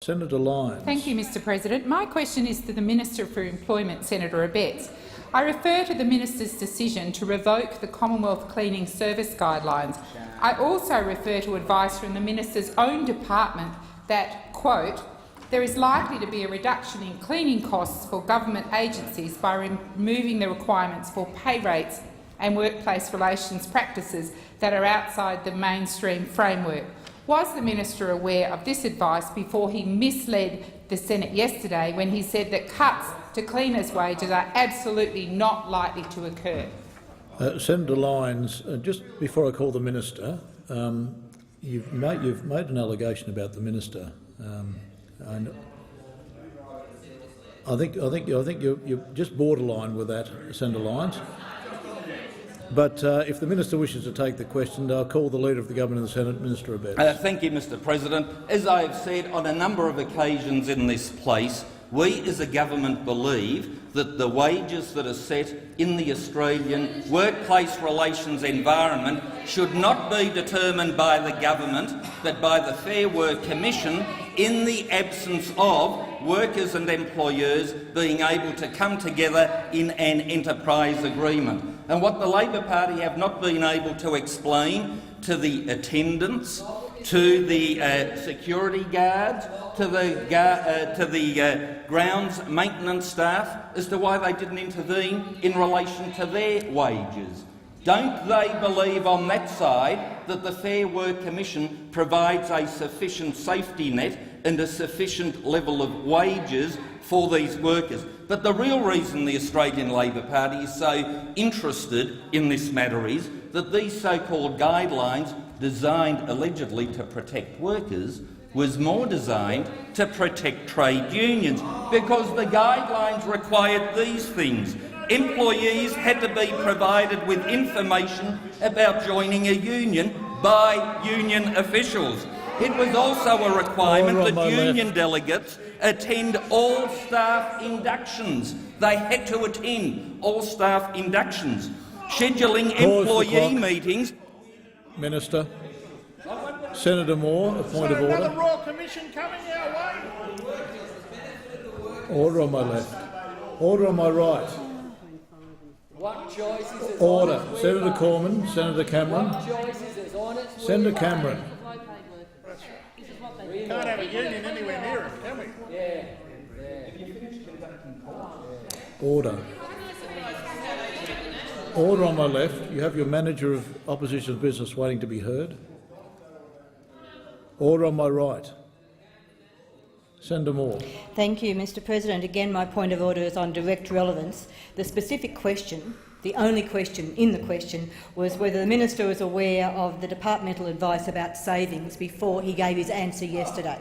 Senator Lyons. Thank you, Mr President. My question is to the Minister for Employment, Senator Abetz. I refer to the Minister's decision to revoke the Commonwealth Cleaning Service Guidelines. I also refer to advice from the Minister's own department that, quote, there is likely to be a reduction in cleaning costs for government agencies by removing the requirements for pay rates and workplace relations practices that are outside the mainstream framework. Was the Minister aware of this advice before he misled the Senate yesterday when he said that cuts to cleaners' wages are absolutely not likely to occur? Senator Lyons, just before I call the Minister, you've made an allegation about the Minister. I think you're just borderline with that, Senator Lyons. But if the Minister wishes to take the question, I'll call the Leader of the Government of the Senate, Minister Abetz. Thank you, Mr President. As I have said on a number of occasions in this place, we as a government believe that the wages that are set in the Australian workplace relations environment should not be determined by the government, but by the Fair Work Commission in the absence of workers and employers being able to come together in an enterprise agreement. And what the Labor Party have not been able to explain to the attendants, to the security guards, to the grounds maintenance staff as to why they didn't intervene in relation to their wages. Don't they believe on that side that the Fair Work Commission provides a sufficient safety net and a sufficient level of wages for these workers? But the real reason the Australian Labor Party is so interested in this matter is that these so-called guidelines, designed allegedly to protect workers, was more designed to protect trade unions, because the guidelines required these things. Employees had to be provided with information about joining a union by union officials. It was also a requirement that union delegates attend all staff inductions. They had to attend all staff inductions. Scheduling employee meetings. Minister. Senator Moore, a point of order. Another Royal Commission coming our way. Order on my left. Order on my right. What choices is Order. on it? Senator Cormann, Senator Cameron. What choices is on it? Senator Cameron. We can't have a union anywhere near it, can we? Yeah. Order. Order on my left. You have your manager of opposition business waiting to be heard. Order on my right. Senator Moore. Thank you, Mr President. Again, my point of order is on direct relevance. The specific question, the only question in the question, was whether the minister was aware of the departmental advice about savings before he gave his answer yesterday.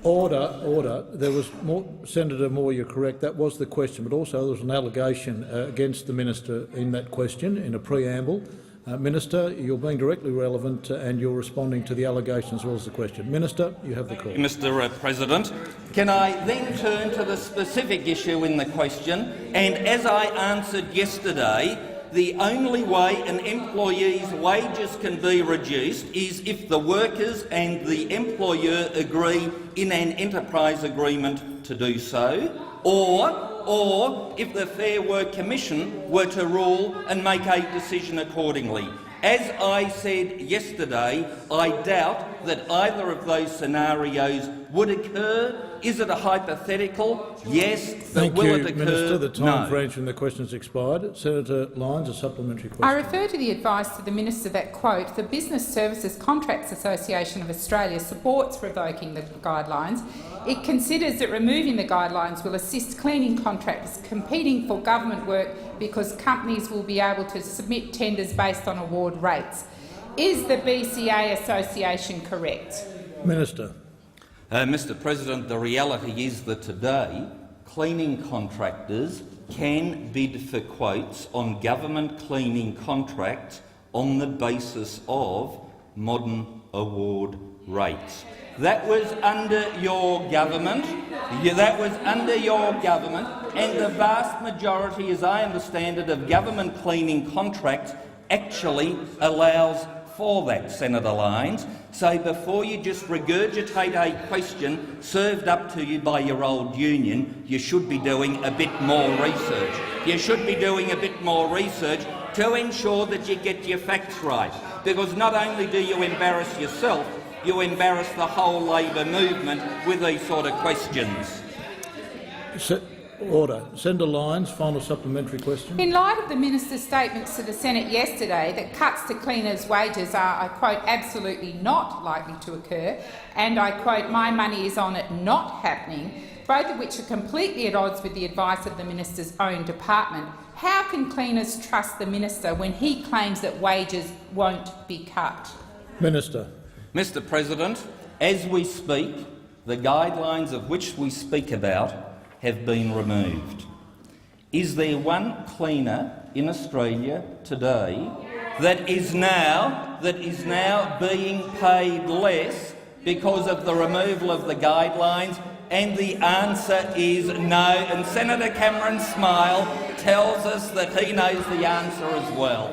Order. There was more, Senator Moore, you're correct. That was the question, but also there was an allegation against the minister in that question in a preamble. Minister, you're being directly relevant and you're responding to the allegation as well as the question. Minister, you have the call. Mr President, can I then turn to the specific issue in the question? And as I answered yesterday, the only way an employee's wages can be reduced is if the workers and the employer agree in an enterprise agreement to do so, or if the Fair Work Commission were to rule and make a decision accordingly. As I said yesterday, I doubt that either of those scenarios would occur. Is it a hypothetical? Yes. Thank but will you, it occur? Minister. The time No. for answering the question has expired. Senator Lyons, a supplementary question. I refer to the advice to the Minister that, quote, the Business Services Contracts Association of Australia supports revoking the guidelines. It considers that removing the guidelines will assist cleaning contractors competing for government work because companies will be able to submit tenders based on award rates. Is the BCA Association correct? Minister. Mr President, the reality is that today cleaning contractors can bid for quotes on government cleaning contracts on the basis of modern award rates. That was under your government. That was under your government, and the vast majority, as I understand it, of government cleaning contracts actually allows for that, Senator Lyons. So before you just regurgitate a question served up to you by your old union, you should be doing a bit more research. You should be doing a bit more research to ensure that you get your facts right. Because not only do you embarrass yourself, you embarrass the whole Labor movement with these sort of questions. Order. Senator Lyons, final supplementary question. In light of the minister's statements to the Senate yesterday that cuts to cleaners' wages are, I quote, absolutely not likely to occur, and I quote, my money is on it not happening, both of which are completely at odds with the advice of the minister's own department, how can cleaners trust the minister when he claims that wages won't be cut? Minister. Mr President, as we speak, the guidelines of which we speak about have been removed. Is there one cleaner in Australia today that is now being paid less because of the removal of the guidelines? And the answer is no. And Senator Cameron's smile tells us that he knows the answer as well.